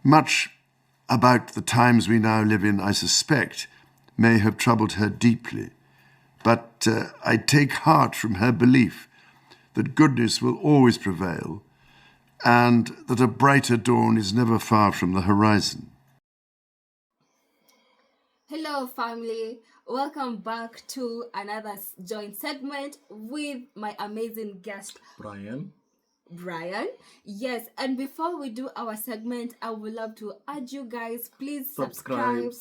Much about the times we now live in, I suspect, may have troubled her deeply. But I take heart from her belief that goodness will always prevail and that a brighter dawn is never far from the horizon. Hello, family. Welcome back to another joint segment with my amazing guest, Brian. Yes, and before we do our segment, I would love to urge you guys, please Subscribe.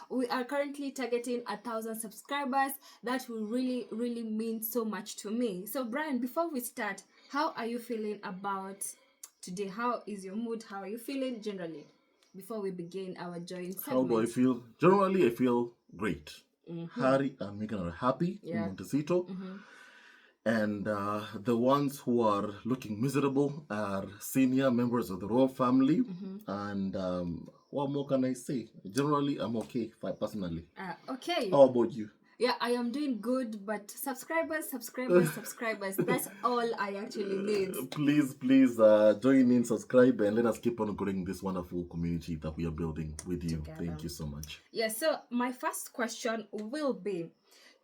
We are currently targeting 1,000 subscribers. That will really mean so much to me. So Brian, before we start, how are you feeling about today? How is your mood? How are you feeling generally before we begin our joint segment? How do I feel? Generally, I feel great. Harry and Meghan are happy in Montecito. And the ones who are looking miserable are senior members of the royal family. And what more can I say? Generally, I'm okay, personally. Okay. How about you? Yeah, I am doing good, but subscribers. That's all I actually need. Please join in, subscribe, and let us keep on growing this wonderful community that we are building with you. Together. Thank you so much. Yeah, so my first question will be,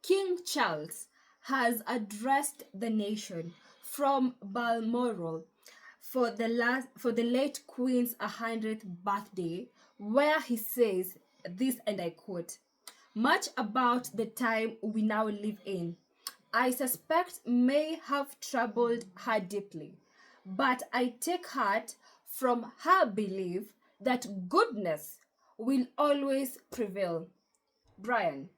King Charles has addressed the nation from Balmoral for the late Queen's 100th birthday, where he says this, and I quote, "Much about the time we now live in, I suspect may have troubled her deeply, but I take heart from her belief that goodness will always prevail." Brian,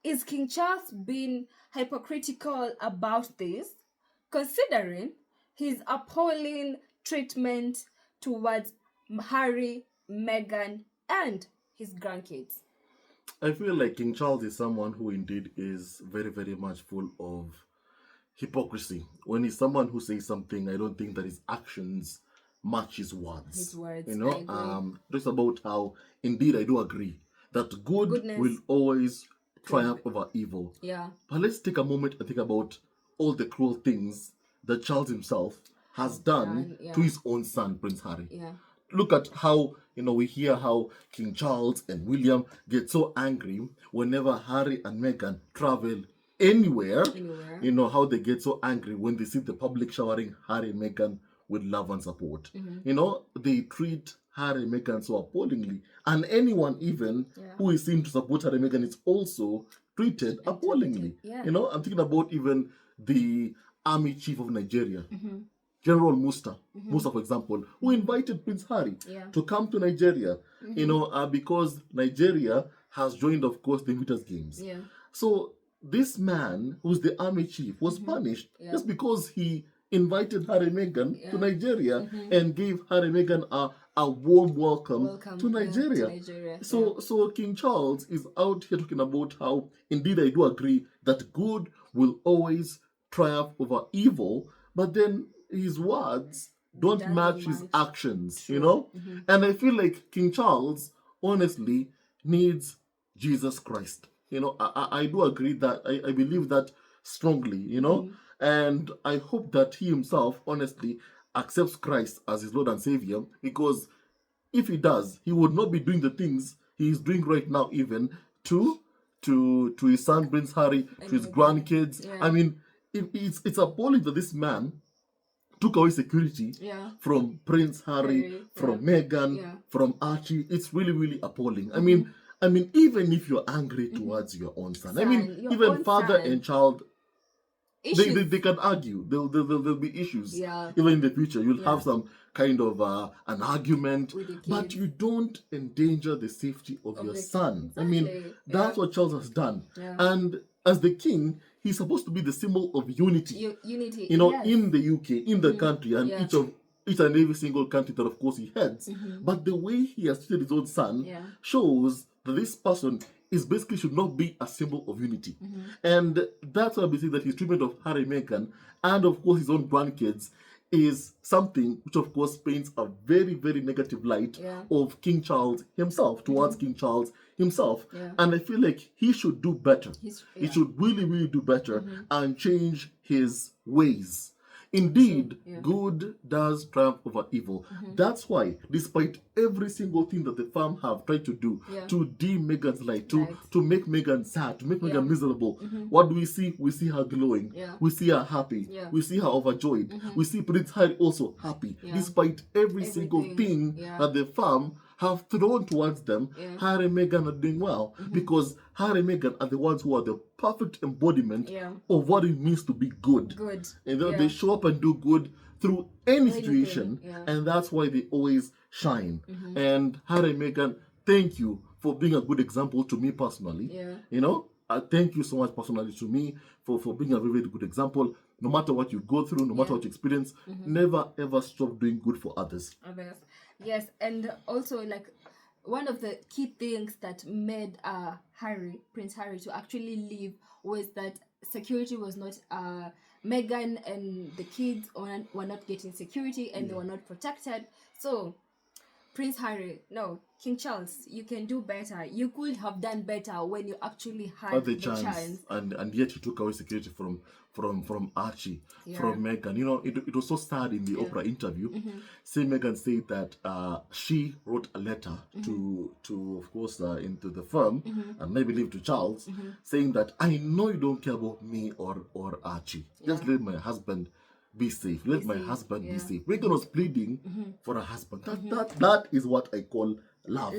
is King Charles being hypocritical about this, considering his appalling treatment towards Harry, Meghan, and his grandkids? I feel like King Charles is someone who indeed is very much full of hypocrisy. When he's someone who says something, I don't think that his actions match his words. His words, you know, just about how indeed I do agree that goodness will always triumph over evil. Yeah. But let's take a moment and think about all the cruel things that Charles himself has done to his own son, Prince Harry. Yeah. Look at how, we hear how King Charles and William get so angry whenever Harry and Meghan travel anywhere. How they get so angry when they see the public showering Harry and Meghan with love and support. They treat Harry and Meghan so appallingly. And anyone even who is seen to support Harry and Meghan is also treated appallingly. Yeah. I'm thinking about even the army chief of Nigeria. General Musta, for example, who invited Prince Harry to come to Nigeria, because Nigeria has joined, of course, the Invictus Games. Yeah. So this man, who's the army chief, was punished just because he invited Harry and Meghan to Nigeria and gave Harry and Meghan a warm welcome to Nigeria. So King Charles is out here talking about how, indeed, I do agree that good will always triumph over evil, but then his words don't match his actions, And I feel like King Charles, honestly, needs Jesus Christ. I do agree that, I believe that strongly, and I hope that he himself, honestly, accepts Christ as his Lord and Savior, because if he does, he would not be doing the things he is doing right now, even to his son, Prince Harry, to his grandkids. I mean, it's appalling that this man took away security from Prince Harry, from Meghan, from Archie. It's really appalling. I mean, even if you're angry towards your own son, even father and child, they can argue. There'll be issues. Even in the future, you'll have some kind of an argument, but you don't endanger the safety of your son. Exactly. That's what Charles has done. And as the king, he's supposed to be the symbol of unity. Unity. In the UK, in the country, and each and every single country that, of course, he heads. But the way he has treated his own son shows that this person is basically should not be a symbol of unity. And that's why we see that his treatment of Harry and Meghan, and of course his own grandkids, is something which, of course, paints a very negative light of King Charles himself, towards King Charles himself. And I feel like he should do better. He should really do better and change his ways. Indeed, good does triumph over evil. That's why, despite every single thing that the firm have tried to do to dim Meghan's light, to make Meghan sad, to make Meghan miserable, what do we see? We see her glowing. We see her happy. We see her overjoyed. We see Prince Harry also happy. Despite every single thing that the firm have thrown towards them, Harry and Meghan are doing well because Harry and Meghan are the ones who are the perfect embodiment of what it means to be good. And they show up and do good through any situation, and that's why they always shine. And Harry and Meghan, thank you for being a good example to me personally. You know, thank you so much personally to me for being a very, very good example. No matter what you go through, no matter what you experience, never ever stop doing good for others. Yes, and also like one of the key things that made Prince Harry to actually leave was that security was not Meghan and the kids were not getting security and they were not protected. So Prince Harry, no, King Charles, you can do better. You could have done better when you actually had the chance. And yet you took away security from Archie, from Meghan. You know, it was so sad in the Oprah interview. Say Meghan said that she wrote a letter to of course into the firm, and I believe to Charles, saying that I know you don't care about me or Archie. Just let my husband be safe. Let my husband be safe. Meghan was pleading for a husband. That is what I call love.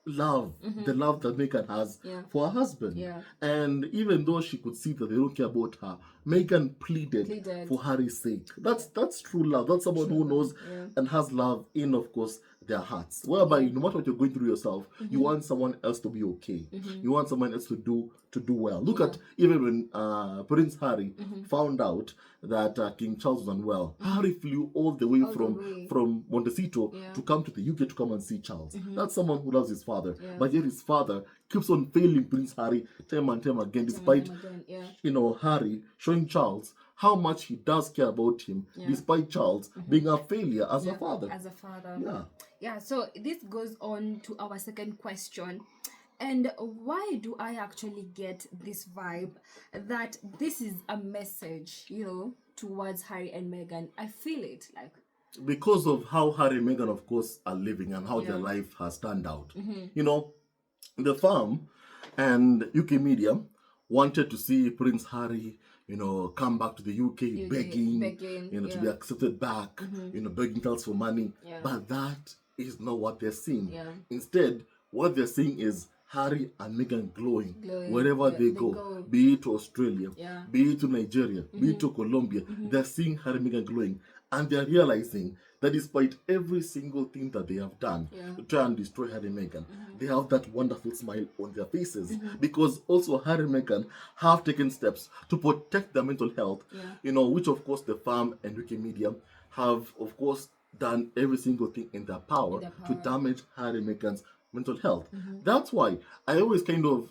The love that Meghan has for her husband. And even though she could see that they don't care about her, Meghan pleaded for Harry's sake. That's true love. That's someone who knows and has love in, of course, their hearts. Whereby no matter what you're going through yourself, you want someone else to be okay. You want someone else to do well. Look at even when Prince Harry found out that King Charles was unwell. Harry flew all the way from Montecito to come to the UK to come and see Charles. That's someone who loves his father. But yet his father keeps on failing Prince Harry time and time again, despite Harry showing Charles how much he does care about him, despite Charles being a failure as a father. So this goes on to our second question. And why do I actually get this vibe that this is a message, towards Harry and Meghan? I feel it because of how Harry and Meghan, of course, are living and how their life has turned out. The firm and UK media wanted to see Prince Harry, come back to the UK begging, to be accepted back, begging Charles for money. But that is not what they're seeing. Instead, what they're seeing is Harry and Meghan glowing wherever they go, be it to Australia, be it to Nigeria, be it to Colombia. They're seeing Harry and Meghan glowing, and they're realizing that despite every single thing that they have done to try and destroy Harry and Meghan, they have that wonderful smile on their faces because also Harry and Meghan have taken steps to protect their mental health, which of course the firm and UK media have, of course, done every single thing in their power to damage Harry and Meghan's mental health. That's why I always kind of,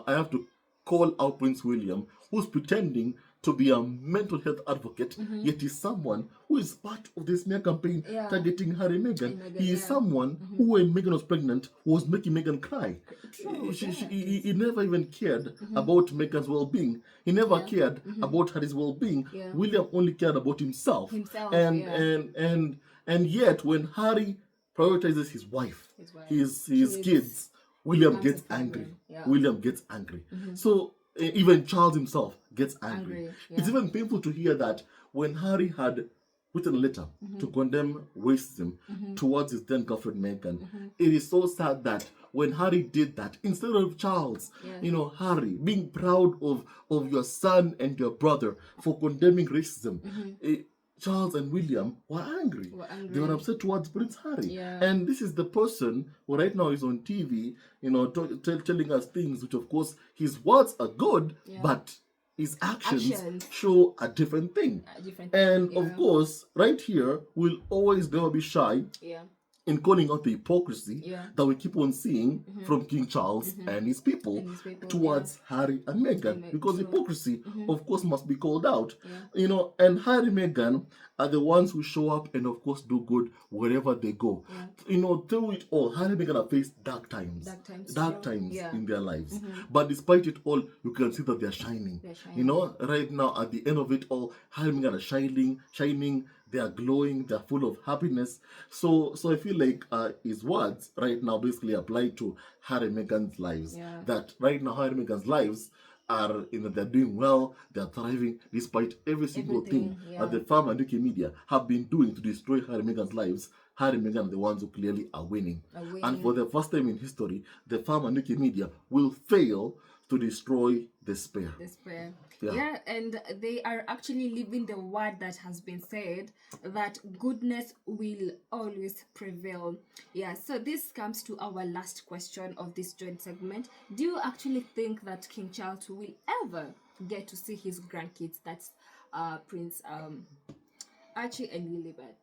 I have to call out Prince William, who's pretending to be a mental health advocate, yet is someone who is part of this smear campaign targeting Harry and Meghan. He is someone who, when Meghan was pregnant, was making Meghan cry. He never even cared about Meghan's well-being. He never cared about Harry's well-being. William only cared about himself. And yet, when Harry prioritizes his wife, his kids, William gets angry. William gets angry. So even Charles himself gets angry. It's even painful to hear that when Harry had written a letter to condemn racism towards his then girlfriend Meghan, it is so sad that when Harry did that, instead of Charles, Harry being proud of your son and your brother for condemning racism, Charles and William were angry. They were upset towards Prince Harry. And this is the person who right now is on TV, telling us things which, of course, his words are good, but his actions show a different thing. Of course, right here, we'll always never be shy in calling out the hypocrisy that we keep on seeing from King Charles and his people, towards Harry and Meghan, because hypocrisy, of course, must be called out. You know, and Harry and Meghan are the ones who show up and, of course, do good wherever they go. You know, through it all, Harry and Meghan have faced dark times in their lives. But despite it all, you can see that they're shining. You know, right now, at the end of it all, Harry and Meghan are shining. They are glowing. They are full of happiness. So I feel like his words right now basically apply to Harry and Meghan's lives. That right now, Harry and Meghan's lives are, you know, they're doing well, they're thriving, despite every single thing that the farm and UK media have been doing to destroy Harry and Meghan's lives. Harry and Meghan are the ones who clearly are winning. And for the first time in history, the farm and UK media will fail to destroy despair. Yeah, and they are actually living the word that has been said, that goodness will always prevail. Yeah, so this comes to our last question of this joint segment. Do you actually think that King Charles will ever get to see his grandkids? That's Prince Archie and Lilibet.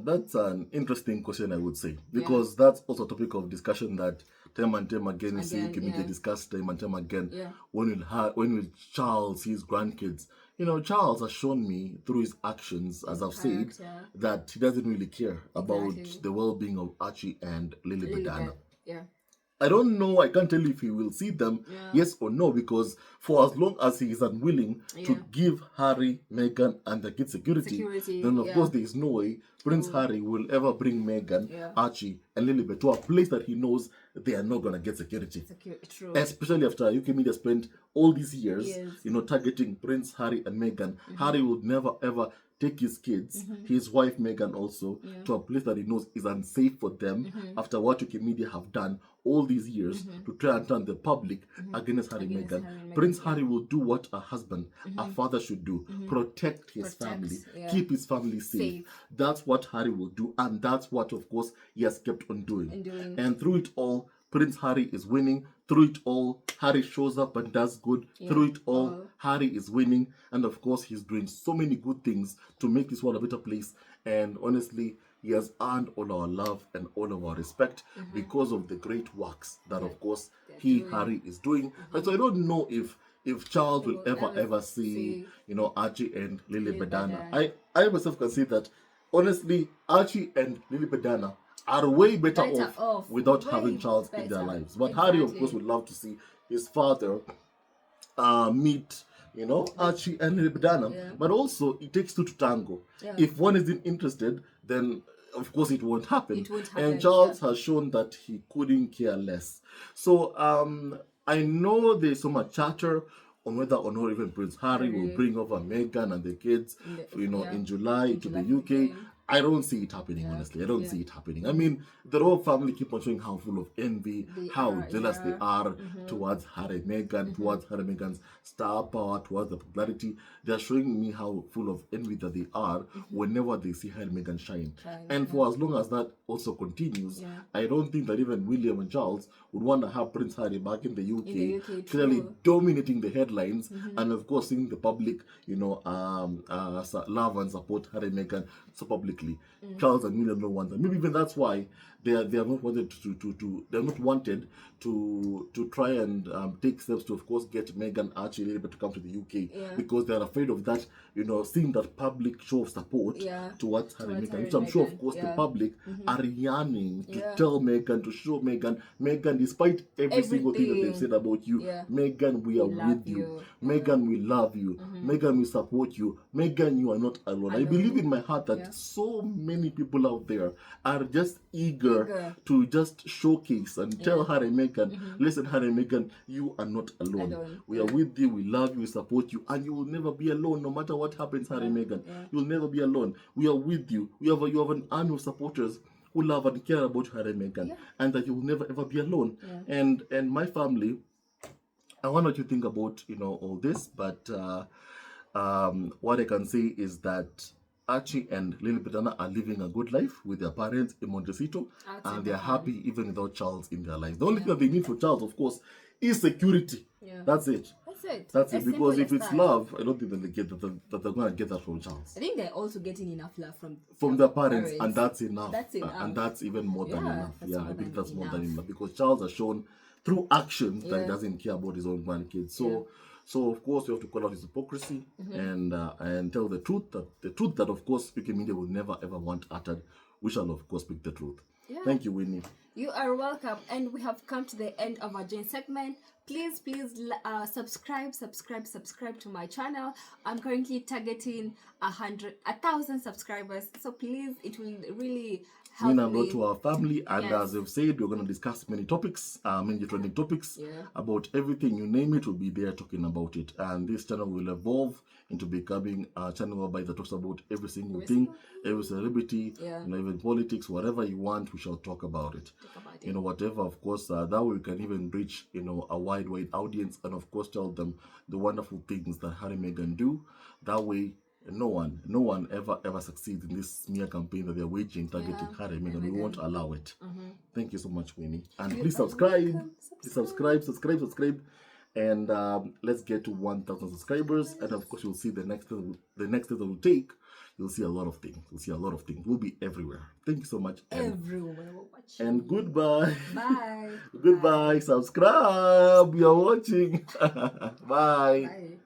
That's an interesting question, I would say, because that's also a topic of discussion that time and time again we see community discuss time and time again. When will Charles see his grandkids? You know, Charles has shown me through his actions, as I've said, that he doesn't really care about the well-being of Archie and Lilibet. I don't know, I can't tell if he will see them, yes or no, because for as long as he is unwilling to give Harry, Meghan, and the kids security, then of course there is no way Prince Harry will ever bring Meghan, Archie, and Lilibet to a place that he knows they are not going to get security. True. Especially after UK media spent all these years, you know, targeting Prince Harry and Meghan. Harry would never ever take his kids, his wife Meghan also, to a place that he knows is unsafe for them after what UK media have done all these years to try and turn the public against Harry and Meghan. Prince Harry will do what a husband, a father should do, protect his family, keep his family safe. That's what Harry will do, and that's what, of course, he has kept on doing. And through it all, Prince Harry is winning. Through it all, Harry shows up and does good. Through it all, Harry is winning. And of course, he's doing so many good things to make this world a better place. And honestly, he has earned all our love and all of our respect because of the great works that, of course, Harry is doing. And so I don't know if Charles will ever see, you know, Archie and Lilibet. I myself can say that, honestly, Archie and Lilibet are way better off without having Charles in their lives. But Harry, of course, would love to see his father meet, you know, Archie and Lilibet. But also, it takes two to tango. If one isn't interested, then of course it won't happen. And Charles has shown that he couldn't care less. So I know there's so much chatter on whether or not even Prince Harry will bring over Meghan and the kids, you know, in July to the UK. I don't see it happening, honestly. I don't see it happening. I mean, the royal family keep on showing how full of envy, how jealous they are towards Harry and Meghan, towards Harry and Meghan's star power, towards the popularity. They're showing me how full of envy that they are whenever they see Harry and Meghan shine. And for as long as that also continues, I don't think that even William and Charles would want to have Prince Harry back in the UK, clearly dominating the headlines, and of course seeing the public, you know, love and support Harry and Meghan so publicly. Charles and William don't want that. Maybe even that's why they have not wanted to try and take steps to, of course, get Meghan, Archie, Lilibet to come to the UK because they're afraid of that, you know, seeing that public show of support towards Harry and Meghan, which I'm sure, of course, the public are yearning to tell Meghan, to show Meghan, despite every single thing that they've said about you, Meghan, we are with you. Meghan, we love you. Meghan, we support you. Meghan, you are not alone. I believe in my heart that so many people out there are just eager to just showcase and tell Harry and Meghan, listen, Harry and Meghan, you are not alone. We are with you, we love you, we support you, and you will never be alone, no matter what happens, Harry and Meghan. You'll never be alone. We are with you. You have an army of supporters who love and care about Harry and Meghan, and that you will never ever be alone. And my family, I want what you think about, you know, all this, but what I can say is that Archie and Lilibet are living a good life with their parents in Montecito, and they're happy even without Charles in their lives. The only thing that they need for Charles, of course, is security. That's it. it. That's As it. Because simple if as it's that. love, I don't think that they're gonna get that from Charles. I think they're also getting enough love From their parents, and that's enough. That's enough. And that's even more than Yeah, enough. that's Yeah, more I think than that's more than enough. enough because Charles has shown through actions that he Yeah. doesn't care about his own grandkids. So of course we have to call out his hypocrisy and tell the truth that of course speaking media will never ever want uttered. We shall of course speak the truth. Yeah. Thank you, Winnie. You are welcome, and we have come to the end of our joint segment. Please subscribe to my channel. I'm currently targeting 1,000 subscribers, so please, it will really help mean a lot me. to our family, and Yes. as I've said, we're going to discuss many topics, many trending topics about everything you name it. We'll be there talking about it, and this channel will evolve into becoming a channel that talks about every single thing, every celebrity, even politics, whatever you want, we shall talk about it. Whatever, of course, that way we can even reach a wide audience, and of course tell them the wonderful things that Harry and Meghan do. That way no one ever succeeds in this smear campaign that they're waging targeting Harry and Meghan. We won't allow it. Thank you so much, Winnie, and please subscribe. Please subscribe, and let's get to 1,000 subscribers, and of course you'll see the next step that we'll take. You'll see a lot of things. We'll be everywhere. Thank you so much. Everywhere we're watching. And goodbye. Bye. Goodbye. Subscribe. You're watching. Bye. Bye.